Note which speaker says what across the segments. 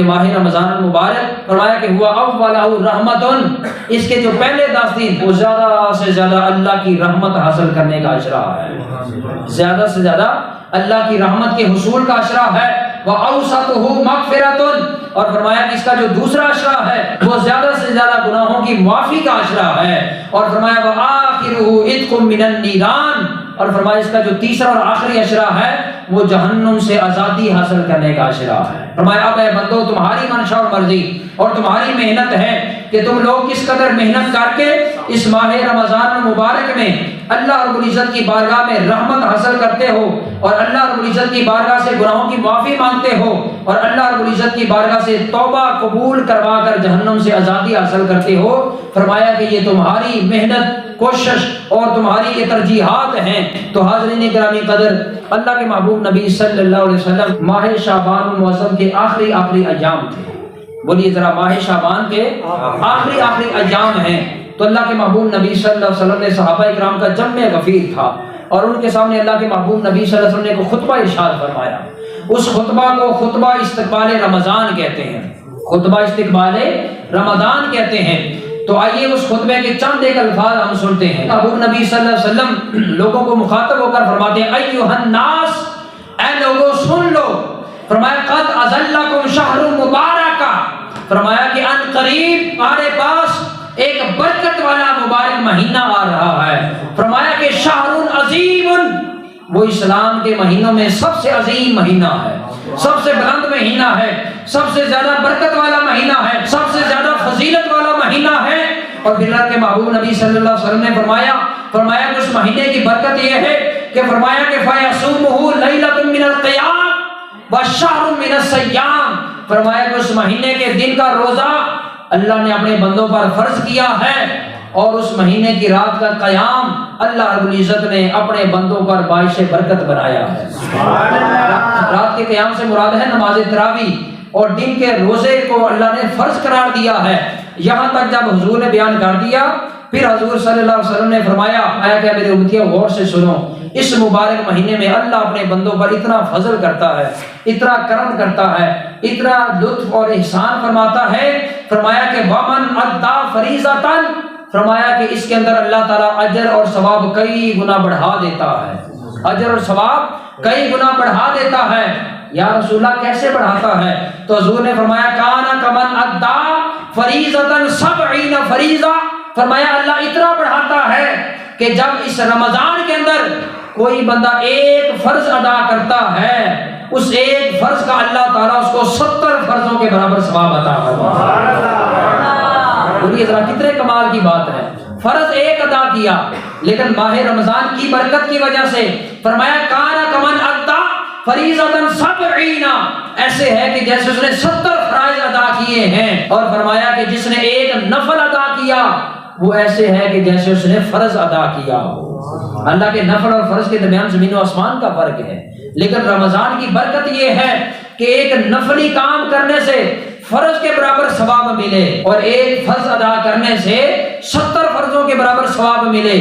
Speaker 1: ماہ رمضان المبارک فرمایا کہ ہوا اولہ رحمتن، اس کے جو پہلے 10 دن وہ زیادہ سے زیادہ اللہ کی رحمت حاصل کرنے کا اشرا ہے، زیادہ سے زیادہ اللہ کی رحمت کے حصول کا اشرا ہے۔ وَأَوْسَطُهُ مَغْفِرَةٌ، اور فرمایا کہ اس کا جو دوسرا اشرا ہے وہ زیادہ سے زیادہ گناہوں کی معافی کا اشرا ہے، اور فرمایا وَآخِرُهُ عِتْقٌ مِّنَ النِّيرَانِ، اور فرمایا اس کا جو تیسرا اور آخری اشرا ہے وہ جہنم سے آزادی حاصل کرنے کا اشرا ہے۔ فرمایا اب اے بندو تمہاری منشا اور مرضی اور تمہاری محنت ہے کہ تم لوگ کس قدر محنت کر کے اس ماہ رمضان مبارک میں اللہ رب العزت کی بارگاہ میں رحمت حاصل کرتے ہو، اور اللہ رب العزت کی بارگاہ سے گناہوں کی معافی مانگتے ہو، اور اللہ رب العزت کی بارگاہ سے توبہ قبول کروا کر جہنم سے آزادی حاصل کرتے ہو۔ فرمایا کہ یہ تمہاری محنت، کوشش اور تمہاری یہ ترجیحات ہیں۔ تو حاضرین گرامی قدر، اللہ کے محبوب نبی صلی اللہ علیہ وسلم ماہ شعبان المعظم کے آخری ایام تھے۔ بولیے ذرا، ماہ شعبان کے آخری ایام ہیں، تو اللہ کے محبوب نبی صلی اللہ علیہ وسلم نے صحابہ اکرام کا جمع غفیر تھا، اور ان کے سامنے اللہ کے محبوب نبی صلی اللہ علیہ وسلم نے کو خطبہ ارشاد فرمایا۔ اس خطبہ کو خطبہ استقبال رمضان کہتے ہیں، خطبہ استقبال رمضان کہتے ہیں۔ تو آئیے اس خطبے کے چند ایک الفاظ ہم سنتے ہیں۔ محبوب نبی صلی اللہ علیہ وسلم لوگوں کو مخاطب ہو کر فرماتے ہیں ایھا الناس، اے لوگوں سن لو، فرمایا قد اذلکم شہر مبارک، فرمایا کہ ان قریب تمہارے پاس ایک برکت والا مبارک مہینہ آ رہا ہے۔ فرمایا کہ شہر عظیم، وہ اسلام کے مہینوں میں سب سے عظیم مہینہ ہے، سب سے بلند مہینہ ہے، سب سے زیادہ برکت والا مہینہ ہے، سب سے زیادہ فضیلت والا مہینہ ہے۔ اور پھر اللہ کے محبوب نبی صلی اللہ علیہ وسلم نے فرمایا کہ اس مہینے کی برکت یہ ہے کہ فرمایا کہ فَيَصُومُهُ لَيْلَةٌ مِّنَ الْقِيَامِ وَشَهْرٌ مِّنَ الصِّيَامِ، فرمایا کہ اس مہینے کے دن کا روزہ اللہ نے اپنے بندوں پر فرض کیا ہے، اور اس مہینے کی رات کا قیام اللہ رب العزت نے اپنے بندوں پر باعث برکت بنایا ہے۔ رات کے قیام سے مراد ہے نماز تراویح، اور دن کے روزے کو اللہ نے فرض قرار دیا ہے۔ یہاں تک جب حضور نے بیان کر دیا، پھر حضور صلی اللہ علیہ وسلم نے فرمایا کہ میرے امتیوں غور سے سنو، اس مبارک مہینے میں اللہ اپنے بندوں پر اتنا فضل کرتا ہے، اتنا کرم کرتا ہے، اتنا لطف اور احسان فرماتا ہے۔ فرمایا کہ وَمَنْ أَدَّى فَرِيضَةً، فرمایا کہ اس کے اندر اللہ تعالیٰ اجر اور ثواب کئی گنا بڑھا دیتا ہے، اجر اور ثواب کئی گنا بڑھا دیتا ہے۔ یا رسول اللہ کیسے بڑھاتا ہے؟ تو حضور نے فرمایا کانا کمن ادا فریضۃ 70 فریضہ، فرمایا اللہ اتنا بڑھاتا ہے کہ جب اس رمضان کے اندر کوئی بندہ ایک فرض ادا کرتا ہے، اس ایک فرض کا اللہ تعالیٰ اس کو 70 فرضوں کے برابر ثواب عطا کرتا ہے۔ بولیے ذرا کتنے کمال کی بات ہے، فرض ایک ادا کیا، لیکن ماہ رمضان کی برکت کی وجہ سے فرمایا کانا کمن ادا فریضۃ 70، ایسے ہے کہ جیسے اس نے 70 فرائض ادا کیے ہیں، اور فرمایا کہ جس نے ایک نفل ادا کیا وہ ایسے ہے کہ جیسے اس نے فرض ادا کیا ہو۔ اللہ کے نفل اور فرض کے درمیان زمین و آسمان کا فرق ہے، لیکن رمضان کی برکت یہ ہے کہ ایک نفلی کام کرنے سے فرض کے برابر ثواب ملے، اور ایک فرض ادا کرنے سے 70 فرضوں کے برابر ثواب ملے۔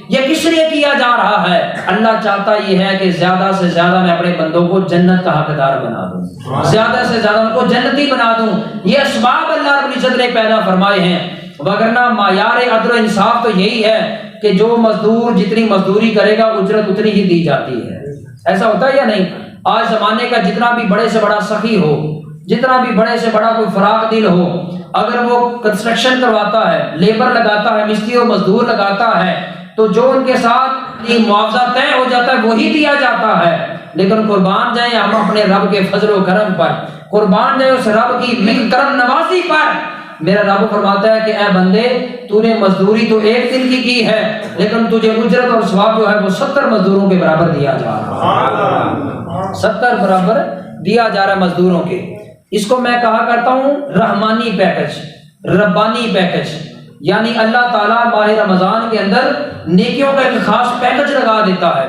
Speaker 1: یہ کس لیے کیا جا رہا ہے؟ اللہ چاہتا یہ ہے کہ زیادہ سے زیادہ میں اپنے بندوں کو جنت کا حقدار بنا دوں، زیادہ سے زیادہ ان کو جنتی بنا دوں۔ یہ اسباب اللہ رب العزت نے پیدا فرمائے ہیں، وگرنہ معیار عدل و انصاف تو یہی ہے کہ جو مزدور جتنی مزدوری کرے گا اجرت اتنی ہی دی جاتی ہے۔ ایسا ہوتا ہے یا نہیں؟ آج زمانے کا جتنا بھی بڑے سے بڑا سخی ہو، جتنا بھی بڑے سے بڑا کوئی فراخ دل ہو، اگر وہ کنسٹرکشن کرواتا ہے، لیبر لگاتا ہے، مستری و مزدور لگاتا ہے، تو جو ان کے ساتھ یہ معاوضہ طے ہو جاتا ہے وہی دیا جاتا ہے۔ لیکن قربان جائیں ہم اپنے رب کے فضل و کرم پر، قربان جائیں اس رب کی کرم نوازی پر۔ میرا رب فرماتا ہے کہ اے بندے، تو نے مزدوری تو ایک دن کی ہے، لیکن تجھے اجرت اور ثواب جو ہے وہ 70 مزدوروں کے برابر دیا جا رہا ہے، 70 برابر دیا جا رہا ہے مزدوروں کے۔ اس کو میں کہا کرتا ہوں رحمانی پیکج، ربانی پیکج، یعنی اللہ تعالیٰ ماہ رمضان کے اندر نیکیوں کا ایک خاص پیکج لگا دیتا ہے۔